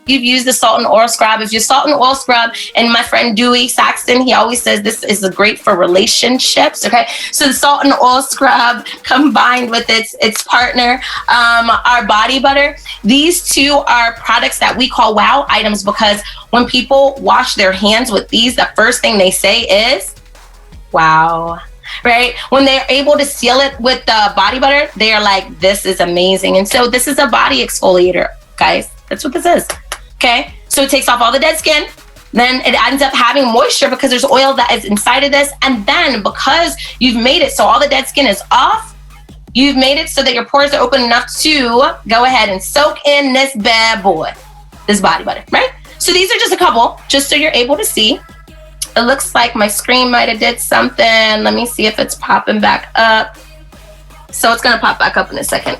you've used the salt and oil scrub. If you're salt and oil scrub, and my friend Dewey Saxton, he always says this is great for relationships. Okay, so the salt and oil scrub combined with its partner, our body butter. These two are products that we call wow items because when people wash their hands with these, the first thing they say is, wow. Right? When they're able to seal it with the body butter, they are like, this is amazing. And so this is a body exfoliator, guys. That's what this is. Okay? So it takes off all the dead skin. Then it ends up having moisture because there's oil that is inside of this. And then because you've made it so all the dead skin is off, you've made it so that your pores are open enough to go ahead and soak in this bad boy, this body butter, right? So these are just a couple, just so you're able to see. It looks like my screen might have did something. Let me see if it's popping back up. So it's gonna pop back up in a second.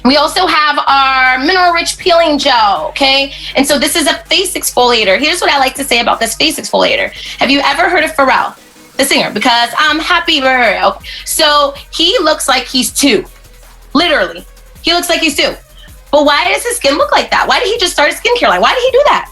We also have our mineral rich peeling gel, okay? And so this is a face exfoliator. Here's what I like to say about this face exfoliator. Have you ever heard of Pharrell, the singer? Because I'm happy for her. Okay. So he looks like he's 2. Literally, he looks like he's 2. But why does his skin look like that? Why did he just start a skincare line? Why did he do that?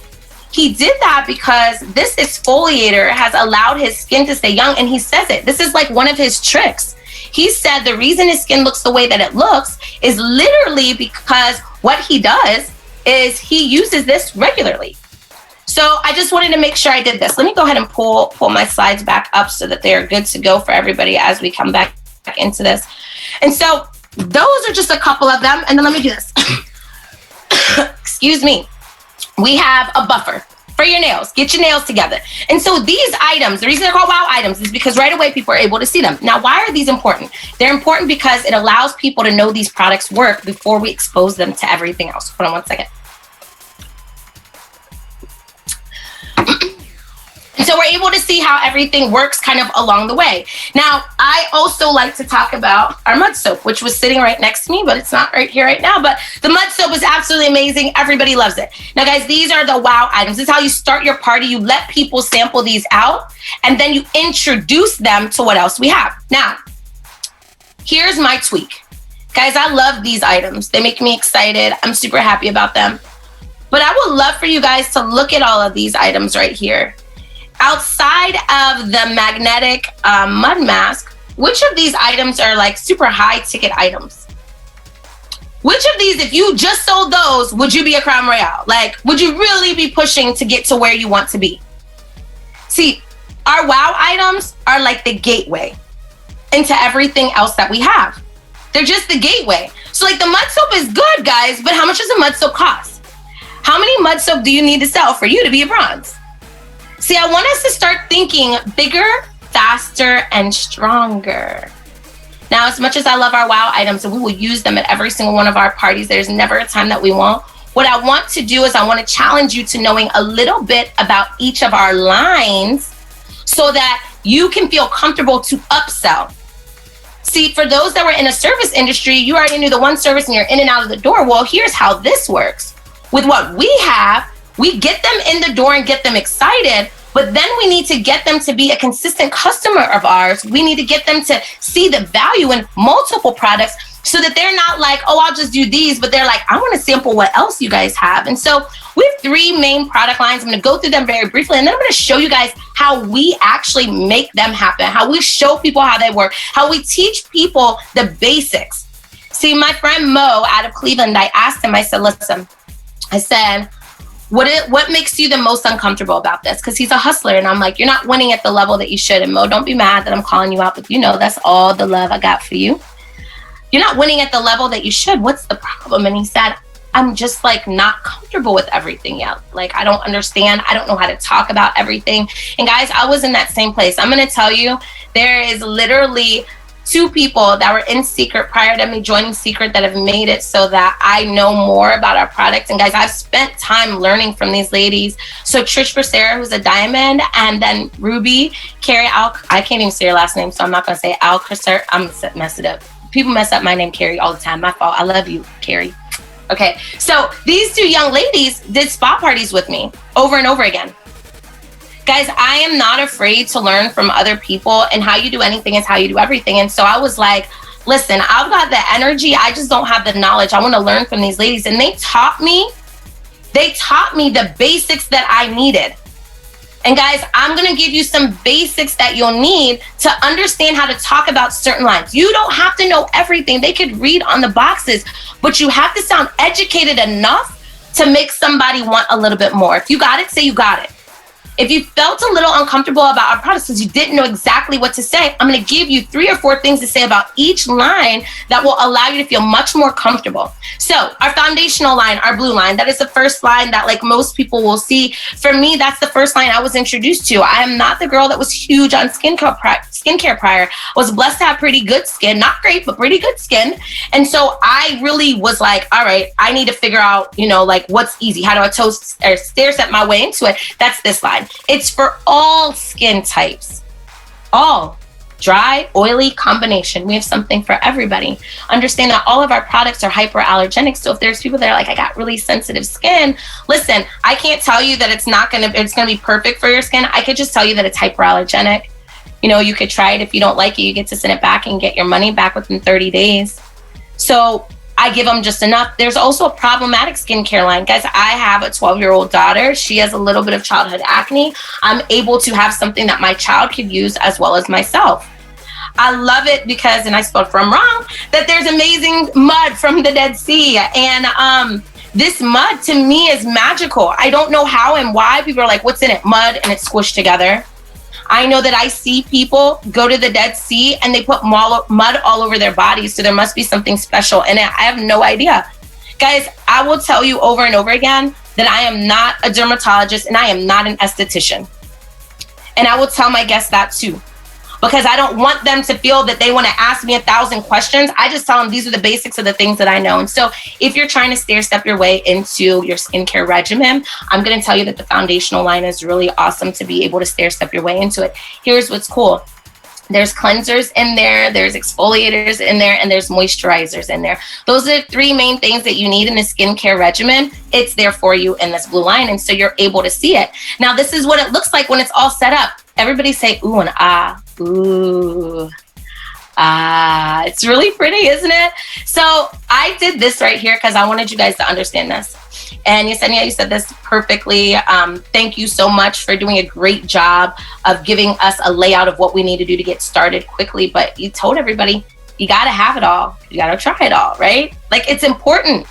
He did that because this exfoliator has allowed his skin to stay young, and he says it. This is like one of his tricks. He said the reason his skin looks the way that it looks is literally because what he does is he uses this regularly. So I just wanted to make sure I did this. Let me go ahead and pull my slides back up so that they're good to go for everybody as we come back into this. And so those are just a couple of them. And then let me do this. Excuse me. We have a buffer for your nails. Get your nails together. And so these items, the reason they're called wow items is because right away people are able to see them. Now, why are these important? They're important because it allows people to know these products work before we expose them to everything else. Hold on one second. And so we're able to see how everything works kind of along the way. Now, I also like to talk about our mud soap, which was sitting right next to me, but it's not right here right now. But the mud soap is absolutely amazing. Everybody loves it. Now, guys, these are the wow items. This is how you start your party. You let people sample these out, and then you introduce them to what else we have. Now, here's my tweak. Guys, I love these items. They make me excited. I'm super happy about them. But I would love for you guys to look at all of these items right here. Outside of the magnetic mud mask, which of these items are like super high ticket items? Which of these, if you just sold those, would you be a Crown Royale? Like, would you really be pushing to get to where you want to be? See, our wow items are like the gateway into everything else that we have. They're just the gateway. So like the mud soap is good, guys, but how much does a mud soap cost? How many mud soap do you need to sell for you to be a bronze? See, I want us to start thinking bigger, faster, and stronger. Now, as much as I love our wow items and we will use them at every single one of our parties, there's never a time that we won't. What I want to do is I want to challenge you to knowing a little bit about each of our lines so that you can feel comfortable to upsell. See, for those that were in a service industry, you already knew the one service and you're in and out of the door. Well, here's how this works. With what we have, we get them in the door and get them excited, but then we need to get them to be a consistent customer of ours. We need to get them to see the value in multiple products so that they're not like, oh, I'll just do these, but they're like, I want to sample what else you guys have. And so we have 3 main product lines. I'm going to go through them very briefly, and then I'm going to show you guys how we actually make them happen, how we show people how they work, how we teach people the basics. See, my friend Mo out of Cleveland, I asked him, I said, listen, I said, what makes you the most uncomfortable about this? Because he's a hustler, and I'm like, you're not winning at the level that you should. And Mo, don't be mad that I'm calling you out, but you know that's all the love I got for you. You're not winning at the level that you should. What's the problem? And he said, I'm just like not comfortable with everything yet. Like, I don't understand. I don't know how to talk about everything. And guys, I was in that same place. I'm going to tell you, there is literally 2 people that were in Seacret prior to me joining Seacret that have made it so that I know more about our products. And guys, I've spent time learning from these ladies. So Trish Becerra, who's a diamond, and then Ruby, Carrie, I can't even say her last name, so I'm not going to say Alcrcer. I'm going to mess it up. People mess up my name, Carrie, all the time. My fault. I love you, Carrie. Okay, so these 2 young ladies did spa parties with me over and over again. Guys, I am not afraid to learn from other people, and how you do anything is how you do everything. And so I was like, listen, I've got the energy. I just don't have the knowledge. I want to learn from these ladies. And they taught me They taught me the basics that I needed. And guys, I'm going to give you some basics that you'll need to understand how to talk about certain lines. You don't have to know everything. They could read on the boxes, but you have to sound educated enough to make somebody want a little bit more. If you got it, say you got it. If you felt a little uncomfortable about our products because you didn't know exactly what to say, I'm going to give you 3 or 4 things to say about each line that will allow you to feel much more comfortable. So our foundational line, our blue line, that is the first line that like most people will see. For me, that's the first line I was introduced to. I am not the girl that was huge on skincare prior. I was blessed to have pretty good skin, not great, but pretty good skin. And so I really was like, all right, I need to figure out, like what's easy. How do I toast or stair step my way into it? That's this line. It's for all skin types, all dry, oily combination. We have something for everybody. Understand that all of our products are hyperallergenic. So if there's people that are like, I got really sensitive skin, listen, I can't tell you that it's going to be perfect for your skin. I could just tell you that it's hyperallergenic. You could try it. If you don't like it, you get to send it back and get your money back within 30 days. So I give them just enough. There's also a problematic skincare line. Guys, I have a 12-year-old daughter. She has a little bit of childhood acne. I'm able to have something that my child could use as well as myself. I love it because, and I spelled from wrong, that there's amazing mud from the Dead Sea. And this mud to me is magical. I don't know how and why. People are like, what's in it? Mud, and it's squished together. I know that I see people go to the Dead Sea and they put mud all over their bodies. So there must be something special in it. I have no idea. Guys, I will tell you over and over again that I am not a dermatologist and I am not an esthetician. And I will tell my guests that too, because I don't want them to feel that they want to ask me 1,000 questions. I just tell them these are the basics of the things that I know. And so if you're trying to stair step your way into your skincare regimen, I'm going to tell you that the foundational line is really awesome to be able to stair step your way into it. Here's what's cool. There's cleansers in there, there's exfoliators in there, and there's moisturizers in there. Those are the 3 main things that you need in a skincare regimen. It's there for you in this blue line, and so you're able to see it. Now, this is what it looks like when it's all set up. Everybody say ooh and ah. Ooh. Ah. It's really pretty, isn't it? So I did this right here because I wanted you guys to understand this. And Yesenia, you said this perfectly. Thank you so much for doing a great job of giving us a layout of what we need to do to get started quickly. But you told everybody, you got to have it all. You got to try it all, right? Like, it's important.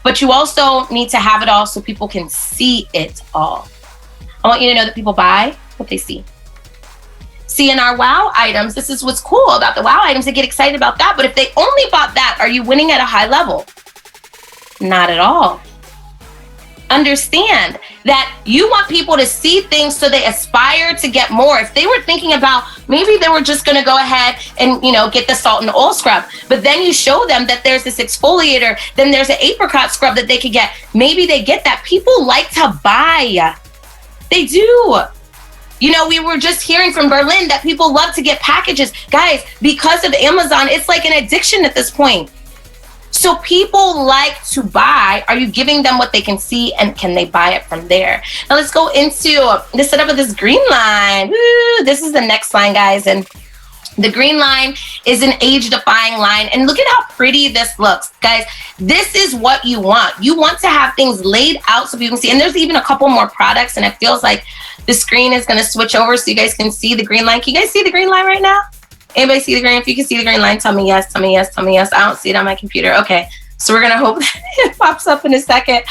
But you also need to have it all so people can see it all. I want you to know that people buy what they see. See, in our wow items, this is what's cool about the wow items. They get excited about that. But if they only bought that, are you winning at a high level? Not at all. Understand that you want people to see things so they aspire to get more. If they were thinking about, maybe they were just going to go ahead and, get the salt and oil scrub, but then you show them that there's this exfoliator, then there's an apricot scrub that they could get. Maybe they get that. People like to buy. They do. We were just hearing from Berlin that people love to get packages. Guys, because of Amazon, it's like an addiction at this point. So people like to buy. Are you giving them what they can see, and can they buy it from there? Now let's go into the setup of this green line. Woo, this is the next line, guys. And the green line is an age-defying line. And look at how pretty this looks. Guys, this is what you want. You want to have things laid out so people can see. And there's even a couple more products, and it feels like the screen is going to switch over so you guys can see the green line. Can you guys see the green line right now? Anybody see the green? If you can see the green line, tell me yes, tell me yes, tell me yes. I don't see it on my computer. Okay, so we're going to hope that it pops up in a second.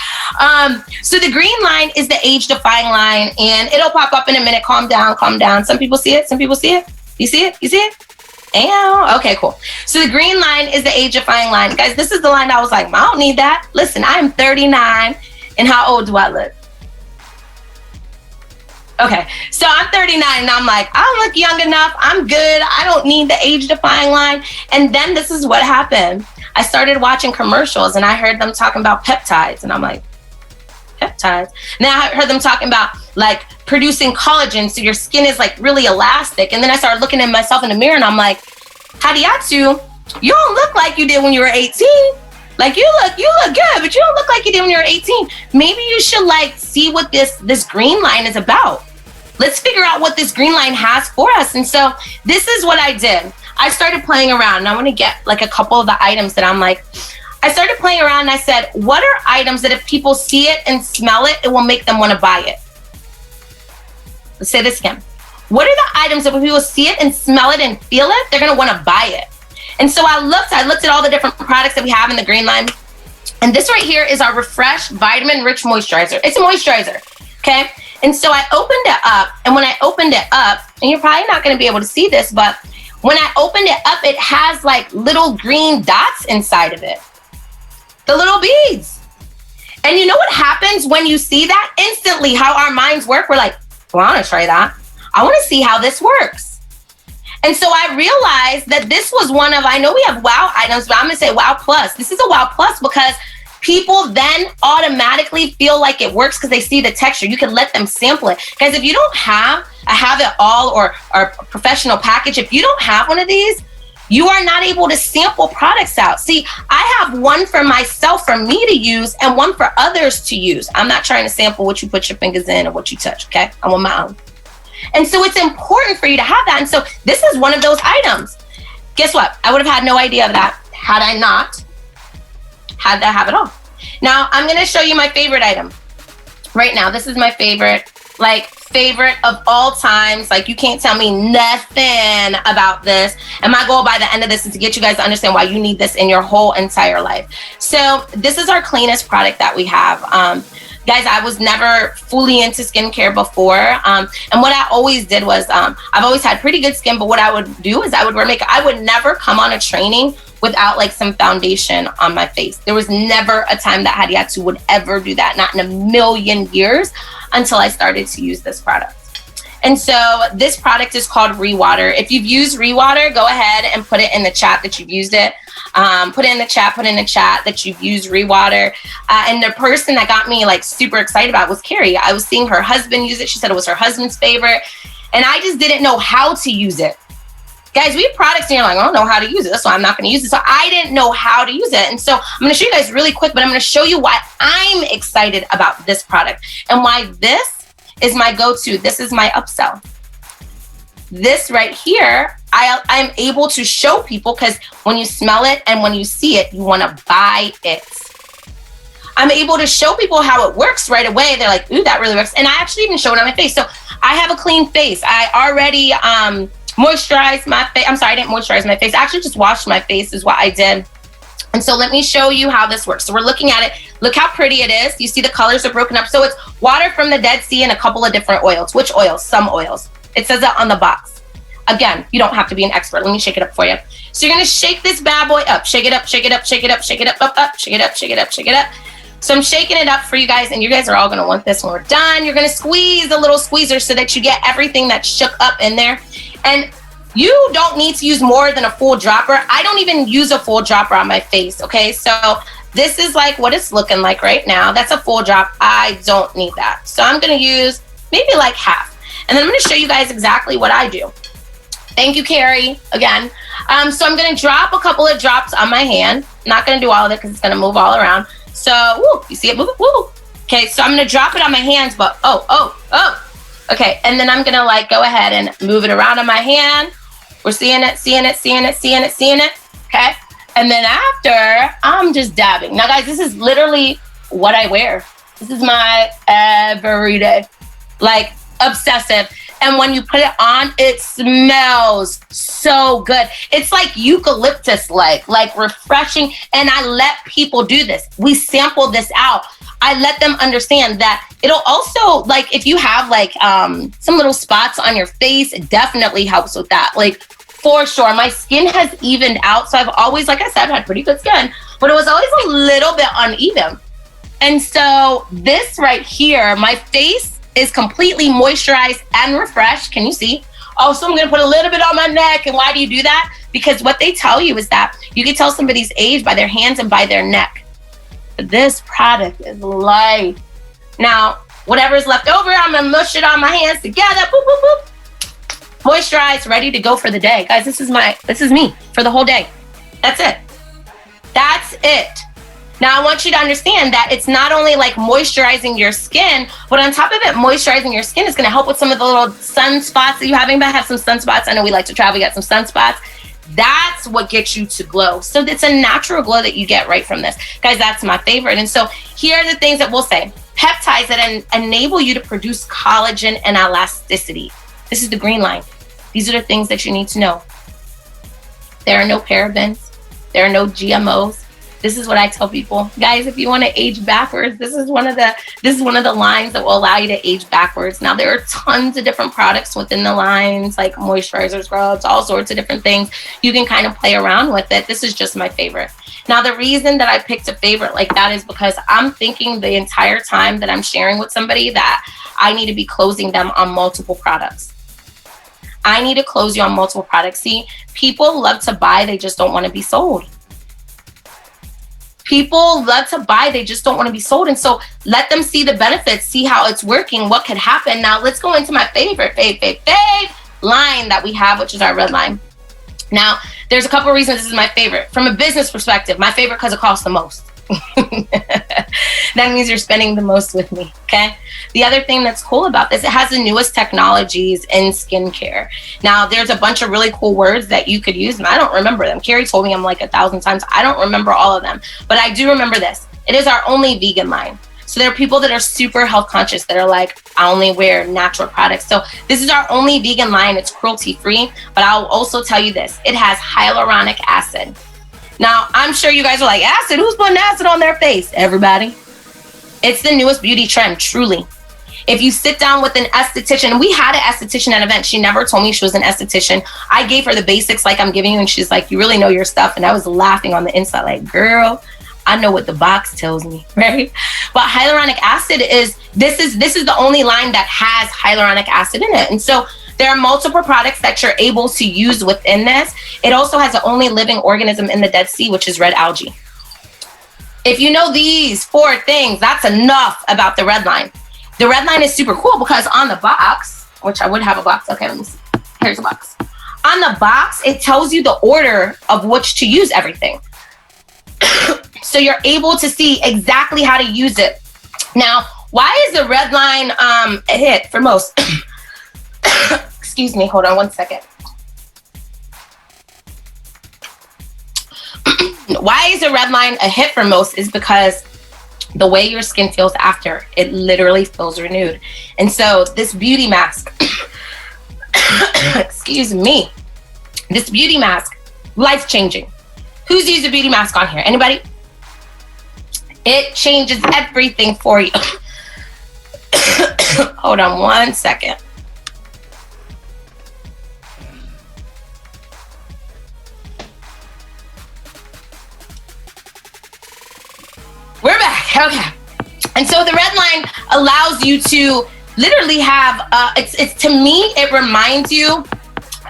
So the green line is the age-defying line, and it'll pop up in a minute. Calm down, calm down. Some people see it, some people see it. You see it? You see it? Ow. Okay, cool. So the green line is the age-defying line. Guys, this is the line I was like, I don't need that. Listen, I am 39, and how old do I look? Okay, so I'm 39 and I'm like, I don't look young enough. I'm good. I don't need the age-defying line. And then this is what happened. I started watching commercials and I heard them talking about peptides. And I'm like, peptides? Now I heard them talking about like producing collagen so your skin is like really elastic. And then I started looking at myself in the mirror and I'm like, Hadiatu, you don't look like you did when you were 18. Like you look good, but you don't look like you did when you were 18. Maybe you should like see what this green line is about. Let's figure out what this green line has for us. And so this is what I did. I started playing around, and I want to get like a couple of the items that I'm like, I started playing around and I said, what are items that if people see it and smell it, it will make them want to buy it? Let's say this again. What are the items that when people see it and smell it and feel it, they're going to want to buy it? And so I looked at all the different products that we have in the green line. And this right here is our Refresh Vitamin Rich Moisturizer. It's a moisturizer, okay? And so I opened it up, and when I opened it up, and you're probably not going to be able to see this, but when I opened it up, it has like little green dots inside of it. The little beads. And you know what happens when you see that? Instantly, how our minds work, we're like, well, I want to try that. I want to see how this works. And so I realized that this was one of, I know we have wow items, but I'm going to say wow plus. This is a wow plus because people then automatically feel like it works because they see the texture. You can let them sample it. Guys, if you don't have a Have It All or a professional package, if you don't have one of these, you are not able to sample products out. See, I have one for myself, for me to use, and one for others to use. I'm not trying to sample what you put your fingers in or what you touch, okay? I want my own. And so it's important for you to have that. And so this is one of those items. Guess what? I would have had no idea of that had I not had to have it all. Now, I'm going to show you my favorite item right now. This is my favorite of all times. Like, you can't tell me nothing about this. And my goal by the end of this is to get you guys to understand why you need this in your whole entire life. So this is our cleanest product that we have. Guys, I was never fully into skincare before. And what I always did was, I've always had pretty good skin, but what I would do is I would wear makeup. I would never come on a training without like some foundation on my face. There was never a time that Hadiatu would ever do that, not in a million years, until I started to use this product. And so this product is called ReWater. If you've used ReWater, go ahead and put it in the chat that you've used it. Put in the chat that you've used ReWater. And the person that got me like super excited about it was Carrie. I was seeing her husband use it. She said it was her husband's favorite. And I just didn't know how to use it. Guys, we have products and you're like, I don't know how to use it. That's why I'm not going to use it. So I didn't know how to use it. And so I'm going to show you guys really quick, but I'm going to show you why I'm excited about this product and why this is my go-to. This is my upsell. This right here, I'm able to show people because when you smell it and when you see it, you want to buy it. I'm able to show people how it works right away. They're like, ooh, that really works. And I actually even show it on my face. So I have a clean face. I already moisturized my face. I'm sorry, I didn't moisturize my face. I actually just washed my face is what I did. And so let me show you how this works. So we're looking at it. Look how pretty it is. You see the colors are broken up. So it's water from the Dead Sea and a couple of different oils. Which oils? Some oils. It says that on the box. Again, you don't have to be an expert. Let me shake it up for you. So you're going to shake this bad boy up. Shake it up, shake it up, shake it up, shake it up, up, shake it up, shake it up, shake it up. So I'm shaking it up for you guys, and you guys are all going to want this when we're done. You're going to squeeze a little squeezer so that you get everything that's shook up in there. And you don't need to use more than a full dropper. I don't even use a full dropper on my face, okay? So this is like what it's looking like right now. That's a full drop. I don't need that. So I'm going to use maybe like half. And then I'm going to show you guys exactly what I do. Thank you, Carrie, again. So I'm going to drop a couple of drops on my hand. I'm not going to do all of it because it's going to move all around. So, woo, you see it moving? Woo. Okay, so I'm going to drop it on my hands, but oh. Okay, and then I'm going to like go ahead and move it around on my hand. We're seeing it. Okay, and then after, I'm just dabbing. Now, guys, this is literally what I wear. This is my everyday, like obsessive. And when you put it on, it smells so good. It's like eucalyptus, like refreshing. And I let people do this. We sample this out. I let them understand that it'll also, like, if you have like some little spots on your face, it definitely helps with that. Like, for sure. My skin has evened out. So I've always, like I said, had pretty good skin, but it was always a little bit uneven. And so this right here, my face is completely moisturized and refreshed. Can you see? Oh, so I'm going to put a little bit on my neck. And why do you do that? Because what they tell you is that you can tell somebody's age by their hands and by their neck. But this product is light. Now, whatever's left over, I'm going to mush it on my hands together. Boop, boop, boop. Moisturized, ready to go for the day. Guys, this is me for the whole day. That's it. That's it. Now, I want you to understand that it's not only like moisturizing your skin, but on top of it, moisturizing your skin is going to help with some of the little sunspots that you have. Anybody have some sunspots? I know we like to travel. We got some sunspots. That's what gets you to glow. So it's a natural glow that you get right from this. Guys, that's my favorite. And so here are the things that we'll say. Peptides that enable you to produce collagen and elasticity. This is the green line. These are the things that you need to know. There are no parabens. There are no GMOs. This is what I tell people. Guys, if you want to age backwards, this is one of the lines that will allow you to age backwards. Now, there are tons of different products within the lines, like moisturizer scrubs, all sorts of different things. You can kind of play around with it. This is just my favorite. Now, the reason that I picked a favorite like that is because I'm thinking the entire time that I'm sharing with somebody that I need to be closing them on multiple products. I need to close you on multiple products. See, people love to buy, they just don't want to be sold. People love to buy, they just don't want to be sold. And so let them see the benefits, see how it's working, what could happen. Now let's go into my favorite line that we have, which is our red line. Now, there's a couple of reasons this is my favorite. From a business perspective, my favorite because it costs the most. That means you're spending the most with me, okay? The other thing that's cool about this, it has the newest technologies in skincare. Now, there's a bunch of really cool words that you could use, and I don't remember them. Carrie told me them like 1,000 times. I don't remember all of them, but I do remember this. It is our only vegan line. So there are people that are super health conscious that are like, I only wear natural products. So this is our only vegan line. It's cruelty free, but I'll also tell you this. It has hyaluronic acid. Now, I'm sure you guys are like, acid? Who's putting acid on their face? Everybody. It's the newest beauty trend, truly. If you sit down with an esthetician, we had an esthetician at an event. She never told me she was an esthetician. I gave her the basics like I'm giving you, and she's like, you really know your stuff. And I was laughing on the inside like, girl, I know what the box tells me, right? But hyaluronic acid this is the only line that has hyaluronic acid in it. And so there are multiple products that you're able to use within this. It also has the only living organism in the Dead Sea, which is red algae. If you know these 4 things, that's enough about the red line. The red line is super cool because on the box, which I would have a box. Okay, let me see. Here's a box. On the box, it tells you the order of which to use everything. So you're able to see exactly how to use it. Now, why is the red line a hit for most? Excuse me, hold on one second. Why is the red line a hit for most is because the way your skin feels after, it literally feels renewed. And so this beauty mask, excuse me, this beauty mask, life-changing. Who's used a beauty mask on here? Anybody? It changes everything for you. Hold on one second. We're back. Okay. And so the red line allows you to literally have, it's to me, it reminds you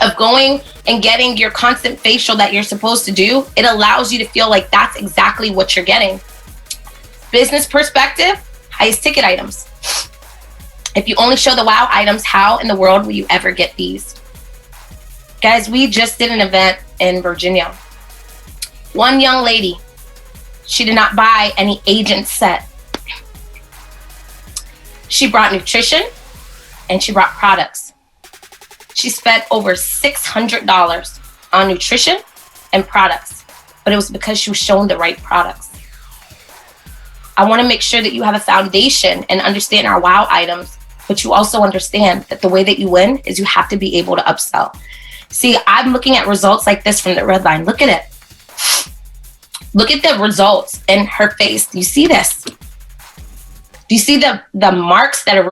of going and getting your constant facial that you're supposed to do. It allows you to feel like that's exactly what you're getting. Business perspective, highest ticket items. If you only show the wow items, how in the world will you ever get these? Guys, we just did an event in Virginia. One young lady, she did not buy any agent set. She brought nutrition and she brought products. She spent over $600 on nutrition and products, but it was because she was shown the right products. I want to make sure that you have a foundation and understand our wow items, but you also understand that the way that you win is you have to be able to upsell. See, I'm looking at results like this from the red line. Look at it. Look at the results in her face. Do you see this? Do you see the marks that are